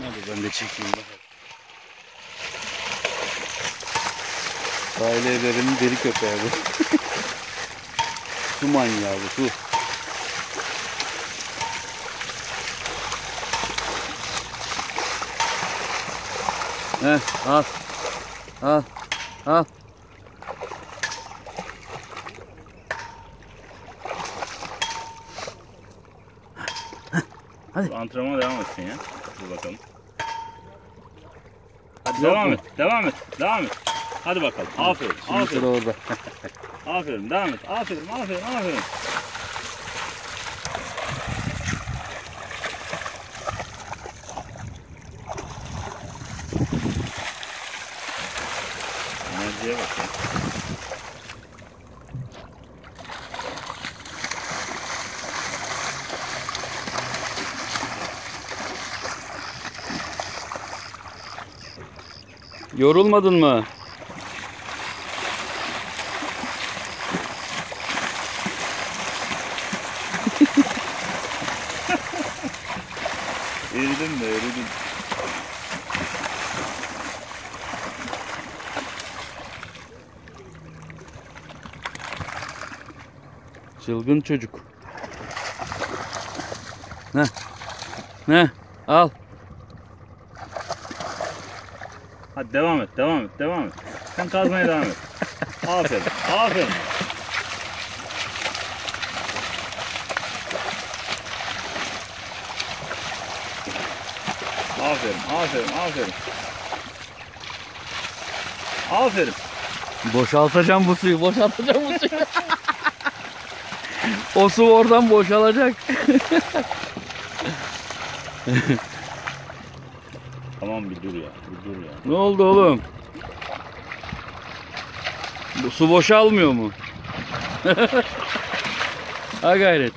Hadi ben de çekeyim bakalım. Sahil evlerinin deli köpeği bu. Su manyağı bu, su. Al. Al. Al. Hadi. Antrenmana devam etsin ya. Dur bakalım. Hadi devam et. Devam et. Devam et. Hadi bakalım. Aferin. Şimdi Aferin. sıra orada. Aferin. Devam et. Aferin. Aferin. Aferin. Enerjiye bak ya. Yorulmadın mı? Eridin de eridin. Çılgın çocuk. Ne? Al. Hadi devam et. Devam et. Devam et. Sen kazmaya devam et. Aferin. Aferin. Aferin. Aferin. Aferin. Aferin. Boşaltacağım bu suyu, boşaltacağım bu suyu. O su oradan boşalacak. Tamam bir dur ya. Bir dur ya. Ne oldu oğlum? Bu su boşalmıyor mu? Ha gayret.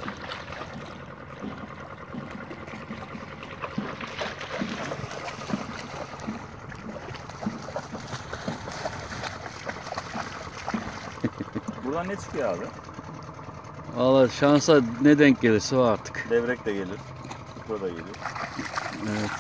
Buradan ne çıkıyor abi? Vallahi şansa ne denk gelirse o artık. Levrek de gelir. Kupa da gelir. Evet.